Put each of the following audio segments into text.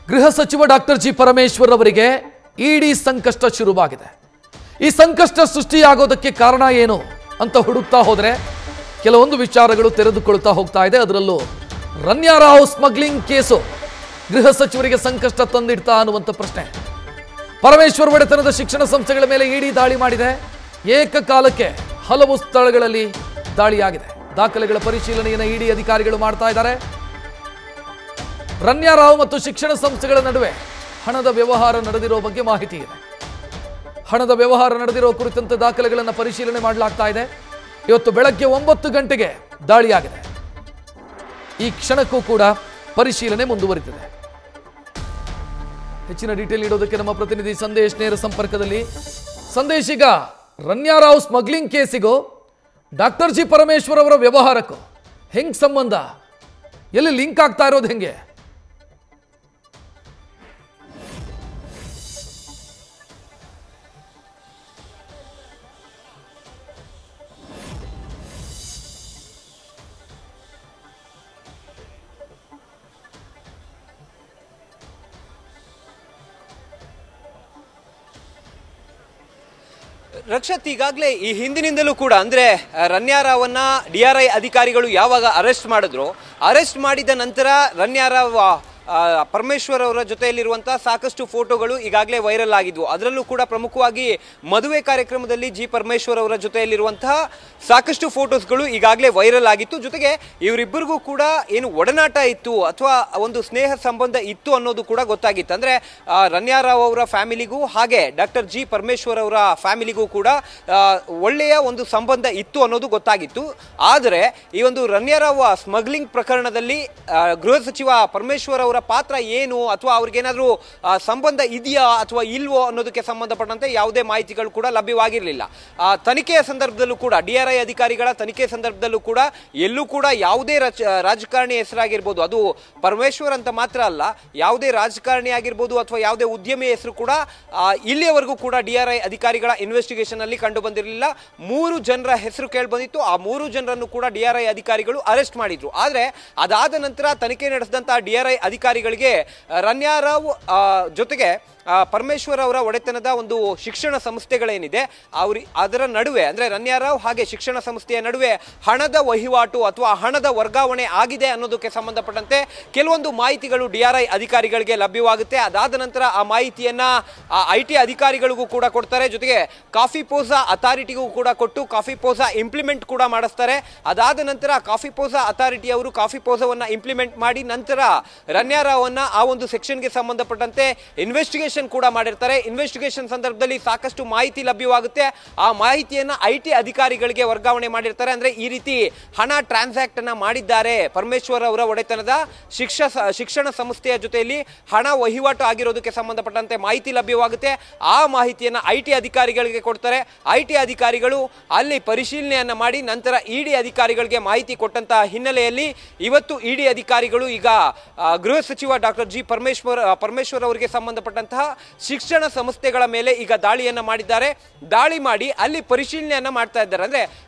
ಗೃಹ ಸಚಿವ doctor G Parameshwar ಅವರಿಗೆ ಇಡಿ ಸಂಕಷ್ಟ ಶುರುವಾಗಿದೆ. ಈ ಸಂಕಷ್ಟ ಸೃಷ್ಟಿಯಾಗೋದಕ್ಕೆ ಕಾರಣ ಏನು ಅಂತ ಹುಡುಕ್ತಾ ಹೋದರೆ ಕೆಲವೊಂದು ವಿಚಾರಗಳು ತೆರೆದುಕೊಳ್ತಾ ಹೋಗ್ತಾ ಇದೆ. ಅದರಲ್ಲೂ ರನ್ಯಾರಾವ್ ಸ್ಮಗ್ಲಿಂಗ್ ಕೇಸು ಗೃಹ ಸಚಿವರಿಗೆ ಸಂಕಷ್ಟ ತಂದಿಡ್ತಾ ಅನ್ನುವಂಥ ಪ್ರಶ್ನೆ. ಪರಮೇಶ್ವರ್ ಒಡೆತನದ ಶಿಕ್ಷಣ ಸಂಸ್ಥೆಗಳ ಮೇಲೆ ಇಡಿ ದಾಳಿ ಮಾಡಿದೆ. ಏಕಕಾಲಕ್ಕೆ ಹಲವು ಸ್ಥಳಗಳಲ್ಲಿ ದಾಳಿಯಾಗಿದೆ. ದಾಖಲೆಗಳ ಪರಿಶೀಲನೆಯನ್ನು ಇಡಿ ಅಧಿಕಾರಿಗಳು ಮಾಡ್ತಾ ಇದ್ದಾರೆ. ರನ್ಯಾರಾವ್ ಮತ್ತು ಶಿಕ್ಷಣ ಸಂಸ್ಥೆಗಳ ನಡುವೆ ಹಣದ ವ್ಯವಹಾರ ನಡೆದಿರೋ ಬಗ್ಗೆ ಮಾಹಿತಿ ಇದೆ. ಹಣದ ವ್ಯವಹಾರ ನಡೆದಿರೋ ಕುರಿತಂತೆ ದಾಖಲೆಗಳನ್ನು ಪರಿಶೀಲನೆ ಮಾಡಲಾಗ್ತಾ ಇದೆ. ಇವತ್ತು ಬೆಳಗ್ಗೆ 9 ಗಂಟೆಗೆ ದಾಳಿಯಾಗಿದೆ. ಈ ಕ್ಷಣಕ್ಕೂ ಕೂಡ ಪರಿಶೀಲನೆ ಮುಂದುವರಿದಿದೆ. ಹೆಚ್ಚಿನ ಡೀಟೇಲ್ ನೀಡೋದಕ್ಕೆ ನಮ್ಮ ಪ್ರತಿನಿಧಿ ಸಂದೇಶ್ ನೇರ ಸಂಪರ್ಕದಲ್ಲಿ. ಸಂದೇಶ್, ಈಗ Ranya Rao smuggling ಕೇಸಿಗೂ doctor G Parameshwar ಅವರ ವ್ಯವಹಾರಕ್ಕೂ ಹೆಂಗ್ ಸಂಬಂಧ, ಎಲ್ಲಿ ಲಿಂಕ್ ಆಗ್ತಾ ಇರೋದು ಹೆಂಗೆ? ರಕ್ಷತ್, ಈಗಾಗಲೇ ಈ ಹಿಂದಿನಿಂದಲೂ ಕೂಡ ಅಂದ್ರೆ ರನ್ಯಾರಾವನ್ನ DRI ಅಧಿಕಾರಿಗಳು ಯಾವಾಗ ಅರೆಸ್ಟ್ ಮಾಡಿದ್ರು, ಅರೆಸ್ಟ್ ಮಾಡಿದ ನಂತರ ರನ್ಯಾರಾವ್ ಪರಮೇಶ್ವರ್ ಅವರ ಜೊತೆಯಲ್ಲಿರುವಂತಹ ಸಾಕಷ್ಟು ಫೋಟೋಗಳು ಈಗಾಗಲೇ ವೈರಲ್ ಆಗಿದ್ವು. ಅದರಲ್ಲೂ ಕೂಡ ಪ್ರಮುಖವಾಗಿ ಮದುವೆ ಕಾರ್ಯಕ್ರಮದಲ್ಲಿ ಜಿ ಪರಮೇಶ್ವರ್ ಅವರ ಜೊತೆಯಲ್ಲಿರುವಂತಹ ಸಾಕಷ್ಟು ಫೋಟೋಸ್ಗಳು ಈಗಾಗಲೇ ವೈರಲ್ ಆಗಿತ್ತು. ಜೊತೆಗೆ ಇವರಿಬ್ಬರಿಗೂ ಕೂಡ ಏನು ಒಡನಾಟ ಇತ್ತು ಅಥವಾ ಒಂದು ಸ್ನೇಹ ಸಂಬಂಧ ಇತ್ತು ಅನ್ನೋದು ಕೂಡ ಗೊತ್ತಾಗಿತ್ತು. ಅಂದ್ರೆ ರನ್ಯಾರಾವ್ ಅವರ ಫ್ಯಾಮಿಲಿಗೂ ಹಾಗೆ ಡಾಕ್ಟರ್ ಜಿ ಪರಮೇಶ್ವರ್ ಅವರ ಫ್ಯಾಮಿಲಿಗೂ ಕೂಡ ಒಳ್ಳೆಯ ಒಂದು ಸಂಬಂಧ ಇತ್ತು ಅನ್ನೋದು ಗೊತ್ತಾಗಿತ್ತು. ಆದರೆ ಈ ಒಂದು ರನ್ಯಾರಾವ್ ಸ್ಮಗ್ಲಿಂಗ್ ಪ್ರಕರಣದಲ್ಲಿ ಗೃಹ ಸಚಿವ ಪರಮೇಶ್ವರ್ ಅವರ ಪಾತ್ರ ಏನು ಅಥವಾ ಅವ್ರಿಗೇನಾದ್ರೂ ಸಂಬಂಧ ಇದೆಯಾ ಅಥವಾ ಇಲ್ವೋ ಅನ್ನೋದಕ್ಕೆ ಸಂಬಂಧಪಟ್ಟಂತೆ ಯಾವುದೇ ಮಾಹಿತಿಗಳು ಕೂಡ ಲಭ್ಯವಾಗಿರಲಿಲ್ಲ. ತನಿಖೆಯ ಸಂದರ್ಭದಲ್ಲೂ ಕೂಡ DRI ಅಧಿಕಾರಿಗಳ ತನಿಖೆ ಸಂದರ್ಭದಲ್ಲೂ ಕೂಡ ಎಲ್ಲೂ ಕೂಡ ಯಾವುದೇ ರಾಜಕಾರಣಿ ಹೆಸರಾಗಿರ್ಬೋದು, ಅದು ಪರಮೇಶ್ವರ್ ಅಂತ ಮಾತ್ರ ಅಲ್ಲ, ಯಾವುದೇ ರಾಜಕಾರಣಿ ಆಗಿರ್ಬೋದು ಅಥವಾ ಯಾವುದೇ ಉದ್ಯಮಿ ಹೆಸರು ಕೂಡ ಇಲ್ಲಿಯವರೆಗೂ ಕೂಡ DRI ಅಧಿಕಾರಿಗಳ ಇನ್ವೆಸ್ಟಿಗೇಷನ್ ಅಲ್ಲಿ ಕಂಡು ಬಂದಿರಲಿಲ್ಲ. 3 ಜನರ ಹೆಸರು ಕೇಳಿ ಬಂದಿತ್ತು. ಆ 3 ಜನರನ್ನು ಕೂಡ DRI ಅಧಿಕಾರಿಗಳು ಅರೆಸ್ಟ್ ಮಾಡಿದ್ರು. ಆದ್ರೆ ಅದಾದ ನಂತರ ತನಿಖೆ ನಡೆಸಿದಂತಹ DRI ಅಧಿಕಾರಿಗಳಿಗೆ ರನ್ಯಾರಾವ್ ಜೊತೆಗೆ ಪರಮೇಶ್ವರ್ ಅವರ ಒಡೆತನದ ಒಂದು ಶಿಕ್ಷಣ ಸಂಸ್ಥೆಗಳೇನಿದೆ ಅದರ ನಡುವೆ ಅಂದ್ರೆ ರನ್ಯಾರಾವ್ ಹಾಗೆ ಶಿಕ್ಷಣ ಸಂಸ್ಥೆಯ ನಡುವೆ ಹಣದ ವಹಿವಾಟು ಅಥವಾ ಹಣದ ವರ್ಗಾವಣೆ ಆಗಿದೆ ಅನ್ನೋದಕ್ಕೆ ಸಂಬಂಧಪಟ್ಟಂತೆ ಕೆಲವೊಂದು ಮಾಹಿತಿಗಳು DRI ಅಧಿಕಾರಿಗಳಿಗೆ ಲಭ್ಯವಾಗುತ್ತೆ. ಅದಾದ ನಂತರ ಆ ಮಾಹಿತಿಯನ್ನ IT ಅಧಿಕಾರಿಗಳಿಗೂ ಕೂಡ ಕೊಡ್ತಾರೆ. ಜೊತೆಗೆ ಕಾಫಿ ಪೋಸಾ ಅಥಾರಿಟಿಗೂ ಕೂಡ ಕೊಟ್ಟು ಕಾಫಿ ಪೋಸಾ ಇಂಪ್ಲಿಮೆಂಟ್ ಕೂಡ ಮಾಡಿಸ್ತಾರೆ. ಅದಾದ ನಂತರ ಕಾಫಿ ಪೋಸಾ ಅಥಾರಿಟಿ ಅವರು ಕಾಫಿ ಪೋಸಾವನ್ನ ಇಂಪ್ಲಿಮೆಂಟ್ ಮಾಡಿ ನಂತರ ರನ್ಯಾರಾವ್ ಅನ್ನ ಆ ಒಂದು ಸೆಕ್ಷನ್ಗೆ ಸಂಬಂಧಪಟ್ಟಂತೆ ಇನ್ವೆಸ್ಟಿಗೇಷನ್ ಕೂಡ ಮಾಡಿರ್ತಾರೆ. ಇನ್ವೆಸ್ಟಿಗೇಷನ್ ಸಂದರ್ಭದಲ್ಲಿ ಸಾಕಷ್ಟು ಮಾಹಿತಿ ಲಭ್ಯವಾಗುತ್ತೆ. ಆ ಮಾಹಿತಿಯನ್ನ IT ಅಧಿಕಾರಿಗಳಿಗೆ ವರ್ಗಾವಣೆ ಮಾಡಿರ್ತಾರೆ. ಅಂದ್ರೆ ಈ ರೀತಿ ಹಣ ಟ್ರಾನ್ಸಾಕ್ಟ್ ಅನ್ನ ಮಾಡಿದ್ದಾರೆ, ಪರಮೇಶ್ವರ್ ಅವರ ಒಡೆತನದ ಶಿಕ್ಷಣ ಸಂಸ್ಥೆಯ ಜೊತೆಯಲ್ಲಿ ಹಣ ವಹಿವಾಟು ಆಗಿರೋದಕ್ಕೆ ಸಂಬಂಧಪಟ್ಟಂತೆ ಮಾಹಿತಿ ಲಭ್ಯವಾಗುತ್ತೆ. ಆ ಮಾಹಿತಿಯನ್ನ IT ಅಧಿಕಾರಿಗಳಿಗೆ ಕೊಡ್ತಾರೆ. IT ಅಧಿಕಾರಿಗಳು ಅಲ್ಲಿ ಪರಿಶೀಲನೆಯನ್ನ ಮಾಡಿ ನಂತರ ED ಅಧಿಕಾರಿಗಳಿಗೆ ಮಾಹಿತಿ ಕೊಟ್ಟಂತಹ ಹಿನ್ನೆಲೆಯಲ್ಲಿ ಇವತ್ತು ED ಅಧಿಕಾರಿಗಳು ಈಗ ಗೃಹ ಸಚಿವ ಡಾಕ್ಟರ್ ಜಿ ಪರಮೇಶ್ವರ್ ಅವರಿಗೆ ಸಂಬಂಧಪಟ್ಟಂತಹ ಶಿಕ್ಷಣ ಸಂಸ್ಥೆಗಳ ಮೇಲೆ ಈಗ ದಾಳಿಯನ್ನ ಮಾಡಿದ್ದಾರೆ. ದಾಳಿ ಮಾಡಿ ಅಲ್ಲಿ ಪರಿಶೀಲನೆಯನ್ನ ಮಾಡ್ತಾ ಇದ್ದಾರೆ. ಅಂದ್ರೆ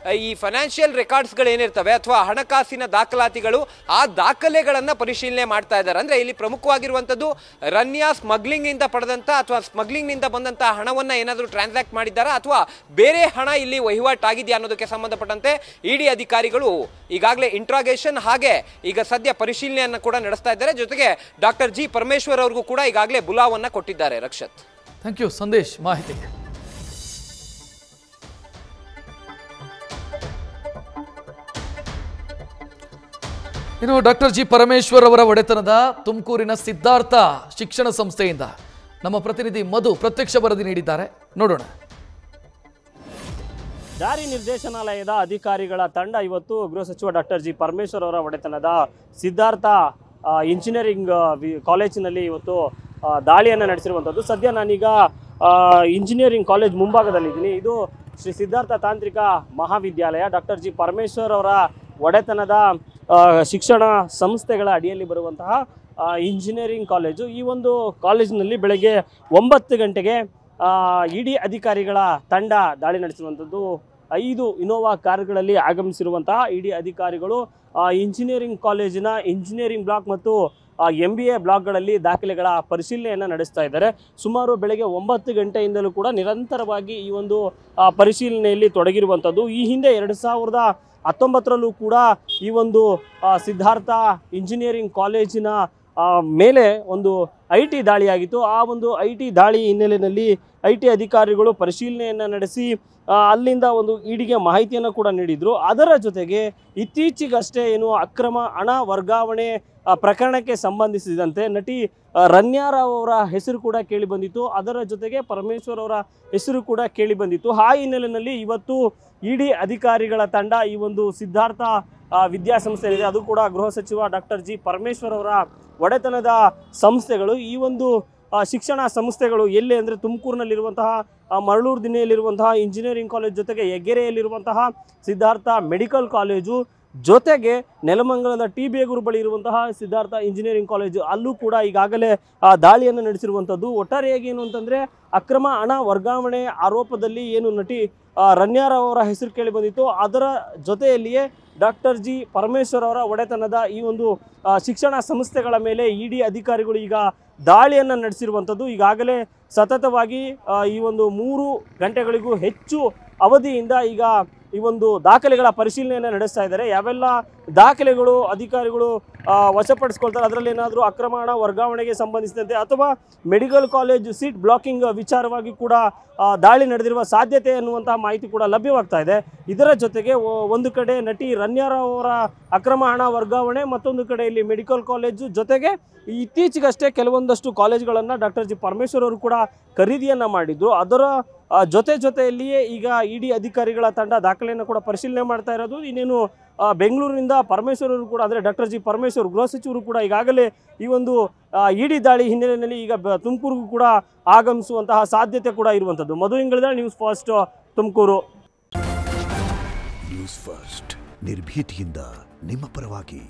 ಈ ಫೈನಾನ್ಷಿಯಲ್ ರೆಕಾರ್ಡ್ಸ್ ಗಳು ಏನಿರ್ತವೆ ಅಥವಾ ಹಣಕಾಸಿನ ದಾಖಲಾತಿಗಳು, ಆ ದಾಖಲೆಗಳನ್ನ ಪರಿಶೀಲನೆ ಮಾಡ್ತಾ ಇದ್ದಾರೆ. ಅಂದ್ರೆ ಇಲ್ಲಿ ಪ್ರಮುಖವಾಗಿರುವಂತದ್ದು ರನ್ಯಾ ಸ್ಮಗ್ಲಿಂಗ್ ನಿಂದ ಪಡೆದಂತ ಅಥವಾ ಸ್ಮಗ್ಲಿಂಗ್ ನಿಂದ ಬಂದಂತಹ ಹಣವನ್ನ ಏನಾದರೂ ಟ್ರಾನ್ಸಾಕ್ಟ್ ಮಾಡಿದ್ದಾರಾ ಅಥವಾ ಬೇರೆ ಹಣ ಇಲ್ಲಿ ವಹಿವಾಟಾಗಿದೆಯಾ ಅನ್ನೋದಕ್ಕೆ ಸಂಬಂಧಪಟ್ಟಂತೆ ED ಅಧಿಕಾರಿಗಳು ಈಗಾಗಲೇ ಇಂಟ್ರಾಗೇಷನ್ ಹಾಗೆ ಈಗ ಸದ್ಯ ಪರಿಶೀಲನೆಯನ್ನ ಕೂಡ ನಡೆಸ್ತಾ ಇದ್ದಾರೆ. ಜೊತೆಗೆ ಡಾಕ್ಟರ್ ಜಿ ಪರಮೇಶ್ವರ್ ಅವ್ರಿಗೂ ಕೂಡ ಈಗಾಗಲೇ ಬುಲಾವನ್ನ ಕೊಟ್ಟಿದ್ದಾರೆ. ರಕ್ಷತ್, ಥ್ಯಾಂಕ್ ಯು ಸಂದೇಶ್ ಮಾಹಿತಿಗೆ. ಇನ್ನು ಡಾಕ್ಟರ್ ಜಿ ಪರಮೇಶ್ವರ್ ಅವರ ಒಡೆತನದ ತುಮಕೂರಿನ ಸಿದ್ಧಾರ್ಥ ಶಿಕ್ಷಣ ಸಂಸ್ಥೆಯಿಂದ ನಮ್ಮ ಪ್ರತಿನಿಧಿ ಮಧು ಪ್ರತ್ಯಕ್ಷ ವರದಿ ನೀಡಿದ್ದಾರೆ, ನೋಡೋಣ. ಜಾರಿ ನಿರ್ದೇಶನಾಲಯದ ಅಧಿಕಾರಿಗಳ ತಂಡ ಇವತ್ತು ಗೃಹ ಸಚಿವ ಡಾಕ್ಟರ್ ಜಿ ಪರಮೇಶ್ವರ್ ಅವರ ಒಡೆತನದ ಸಿದ್ಧಾರ್ಥ ಇಂಜಿನಿಯರಿಂಗ್ ಕಾಲೇಜಿನಲ್ಲಿ ಇವತ್ತು ದಾಳಿಯನ್ನು ನಡೆಸಿರುವಂಥದ್ದು. ಸದ್ಯ ನಾನೀಗ ಇಂಜಿನಿಯರಿಂಗ್ ಕಾಲೇಜ್ ಮುಂಭಾಗದಲ್ಲಿದ್ದೀನಿ. ಇದು ಶ್ರೀ ಸಿದ್ಧಾರ್ಥ ತಾಂತ್ರಿಕ ಮಹಾವಿದ್ಯಾಲಯ, ಡಾಕ್ಟರ್ ಜಿ ಪರಮೇಶ್ವರ್ ಅವರ ಒಡೆತನದ ಶಿಕ್ಷಣ ಸಂಸ್ಥೆಗಳ ಅಡಿಯಲ್ಲಿ ಬರುವಂತಹ ಇಂಜಿನಿಯರಿಂಗ್ ಕಾಲೇಜು. ಈ ಒಂದು ಕಾಲೇಜಿನಲ್ಲಿ ಬೆಳಗ್ಗೆ 9 ಗಂಟೆಗೆ ED ಅಧಿಕಾರಿಗಳ ತಂಡ ದಾಳಿ ನಡೆಸಿರುವಂಥದ್ದು. 5 ಇನೋವಾ ಕಾರುಗಳಲ್ಲಿ ಆಗಮಿಸಿರುವಂತಹ ED ಅಧಿಕಾರಿಗಳು ಇಂಜಿನಿಯರಿಂಗ್ ಕಾಲೇಜಿನ ಇಂಜಿನಿಯರಿಂಗ್ ಬ್ಲಾಕ್ ಮತ್ತು MBA ಬ್ಲಾಕ್ಗಳಲ್ಲಿ ದಾಖಲೆಗಳ ಪರಿಶೀಲನೆಯನ್ನು ನಡೆಸ್ತಾ ಇದ್ದಾರೆ. ಸುಮಾರು ಬೆಳಗ್ಗೆ 9 ಗಂಟೆಯಿಂದಲೂ ಕೂಡ ನಿರಂತರವಾಗಿ ಈ ಒಂದು ಪರಿಶೀಲನೆಯಲ್ಲಿ ತೊಡಗಿರುವಂಥದ್ದು. ಈ ಹಿಂದೆ 2019ರಲ್ಲೂ ಕೂಡ ಈ ಒಂದು ಸಿದ್ಧಾರ್ಥ ಇಂಜಿನಿಯರಿಂಗ್ ಕಾಲೇಜಿನ ಮೇಲೆ ಒಂದು IT ದಾಳಿಯಾಗಿತ್ತು. ಆ ಒಂದು IT ದಾಳಿ ಹಿನ್ನೆಲೆಯಲ್ಲಿ IT ಅಧಿಕಾರಿಗಳು ಪರಿಶೀಲನೆಯನ್ನು ನಡೆಸಿ ಅಲ್ಲಿಂದ ಒಂದು ಇಡಿಗೆ ಮಾಹಿತಿಯನ್ನು ಕೂಡ ನೀಡಿದ್ರು. ಅದರ ಜೊತೆಗೆ ಇತ್ತೀಚೆಗಷ್ಟೇ ಏನು ಅಕ್ರಮ ಹಣ ವರ್ಗಾವಣೆ ಪ್ರಕರಣಕ್ಕೆ ಸಂಬಂಧಿಸಿದಂತೆ ನಟಿ ರನ್ಯಾರಾವ್ ಅವರ ಹೆಸರು ಕೂಡ ಕೇಳಿ ಬಂದಿತ್ತು. ಅದರ ಜೊತೆಗೆ ಪರಮೇಶ್ವರ್ ಅವರ ಹೆಸರು ಕೂಡ ಕೇಳಿ ಬಂದಿತ್ತು. ಆ ಹಿನ್ನೆಲೆಯಲ್ಲಿ ಇವತ್ತು ಇಡಿ ಅಧಿಕಾರಿಗಳ ತಂಡ ಈ ಒಂದು ಸಿದ್ಧಾರ್ಥ ವಿದ್ಯಾಸಂಸ್ಥೆ ಏನಿದೆ ಅದು ಕೂಡ ಗೃಹ ಸಚಿವ ಡಾಕ್ಟರ್ ಜಿ ಪರಮೇಶ್ವರ್ ಅವರ ಒಡೆತನದ ಸಂಸ್ಥೆಗಳು. ಈ ಒಂದು ಶಿಕ್ಷಣ ಸಂಸ್ಥೆಗಳು ಎಲ್ಲಿ ಅಂದರೆ ತುಮಕೂರಿನಲ್ಲಿರುವಂತಹ ಮರಳೂರು ದಿನೆಯಲ್ಲಿರುವಂತಹ ಇಂಜಿನಿಯರಿಂಗ್ ಕಾಲೇಜ್ ಜೊತೆಗೆ ಹೆಗ್ಗೆರೆಯಲ್ಲಿರುವಂತಹ ಸಿದ್ಧಾರ್ಥ ಮೆಡಿಕಲ್ ಕಾಲೇಜು ಜೊತೆಗೆ ನೆಲಮಂಗಲದ ಟಿ ಬೇಗೂರು ಬಳಿ ಇರುವಂತಹ ಸಿದ್ಧಾರ್ಥ ಇಂಜಿನಿಯರಿಂಗ್ ಕಾಲೇಜು ಅಲ್ಲೂ ಕೂಡ ಈಗಾಗಲೇ ದಾಳಿಯನ್ನು ನಡೆಸಿರುವಂಥದ್ದು. ಒಟ್ಟಾರೆಯಾಗಿ ಏನು ಅಂತಂದರೆ ಅಕ್ರಮ ಹಣ ವರ್ಗಾವಣೆ ಆರೋಪದಲ್ಲಿ ಏನು ನಟಿ ರನ್ಯಾರಾವ್ ಅವರ ಹೆಸರು ಕೇಳಿ ಬಂದಿತ್ತು, ಅದರ ಜೊತೆಯಲ್ಲಿಯೇ ಡಾಕ್ಟರ್ ಜಿ ಪರಮೇಶ್ವರ್ ಅವರ ಒಡೆತನದ ಈ ಒಂದು ಶಿಕ್ಷಣ ಸಂಸ್ಥೆಗಳ ಮೇಲೆ ಇಡಿ ಅಧಿಕಾರಿಗಳು ಈಗ ದಾಳಿಯನ್ನು ನಡೆಸಿರುವಂಥದ್ದು. ಈಗಾಗಲೇ ಸತತವಾಗಿ ಈ ಒಂದು 3 ಗಂಟೆಗಳಿಗೂ ಹೆಚ್ಚು ಅವಧಿಯಿಂದ ಈಗ ಈ ಒಂದು ದಾಖಲೆಗಳ ಪರಿಶೀಲನೆಯನ್ನು ನಡೆಸ್ತಾ ಇದ್ದಾರೆ. ಯಾವೆಲ್ಲ ದಾಖಲೆಗಳು ಅಧಿಕಾರಿಗಳು ವಶಪಡಿಸ್ಕೊಳ್ತಾರೆ, ಅದರಲ್ಲಿ ಏನಾದರೂ ಅಕ್ರಮ ಹಣ ವರ್ಗಾವಣೆಗೆ ಸಂಬಂಧಿಸಿದಂತೆ ಅಥವಾ ಮೆಡಿಕಲ್ ಕಾಲೇಜ್ ಸೀಟ್ ಬ್ಲಾಕಿಂಗ್ ವಿಚಾರವಾಗಿ ಕೂಡ ದಾಳಿ ನಡೆದಿರುವ ಸಾಧ್ಯತೆ ಅನ್ನುವಂತಹ ಮಾಹಿತಿ ಕೂಡ ಲಭ್ಯವಾಗ್ತಾ ಇದೆ. ಇದರ ಜೊತೆಗೆ ಒಂದು ಕಡೆ ನಟಿ ರನ್ಯಾರಾವ್ ಅವರ ಅಕ್ರಮ ಹಣ ವರ್ಗಾವಣೆ, ಮತ್ತೊಂದು ಕಡೆ ಇಲ್ಲಿ ಮೆಡಿಕಲ್ ಕಾಲೇಜು ಜೊತೆಗೆ ಇತ್ತೀಚೆಗಷ್ಟೇ ಕೆಲವೊಂದಷ್ಟು ಕಾಲೇಜುಗಳನ್ನು ಡಾಕ್ಟರ್ ಜಿ ಪರಮೇಶ್ವರ್ ಅವರು ಕೂಡ ಖರೀದಿಯನ್ನು ಮಾಡಿದ್ರು. ಅದರ ಜೊತೆಯಲ್ಲಿಯೇ ಈಗ ಇಡಿ ಅಧಿಕಾರಿಗಳ ತಂಡ ದಾಖಲೆಯನ್ನು ಕೂಡ ಪರಿಶೀಲನೆ ಮಾಡ್ತಾ ಇರೋದು. ಇನ್ನೇನು ಬೆಂಗಳೂರಿನಿಂದ ಪರಮೇಶ್ವರ್ ಅವರು ಕೂಡ ಅಂದರೆ ಡಾಕ್ಟರ್ ಜಿ ಪರಮೇಶ್ವರ್ ಗೃಹ ಸಚಿವರು ಕೂಡ ಈಗಾಗಲೇ ಈ ಒಂದು ಇಡಿ ದಾಳಿ ಹಿನ್ನೆಲೆಯಲ್ಲಿ ಈಗ ತುಮಕೂರಿಗೂ ಕೂಡ ಆಗಮಿಸುವಂತಹ ಸಾಧ್ಯತೆ ಕೂಡ ಇರುವಂಥದ್ದು. ಮಧು ಇಂಗಳಿದ news first Tumakuru. News first ನಿರ್ಭೀತಿಯಿಂದ ನಿಮ್ಮ ಪರವಾಗಿ.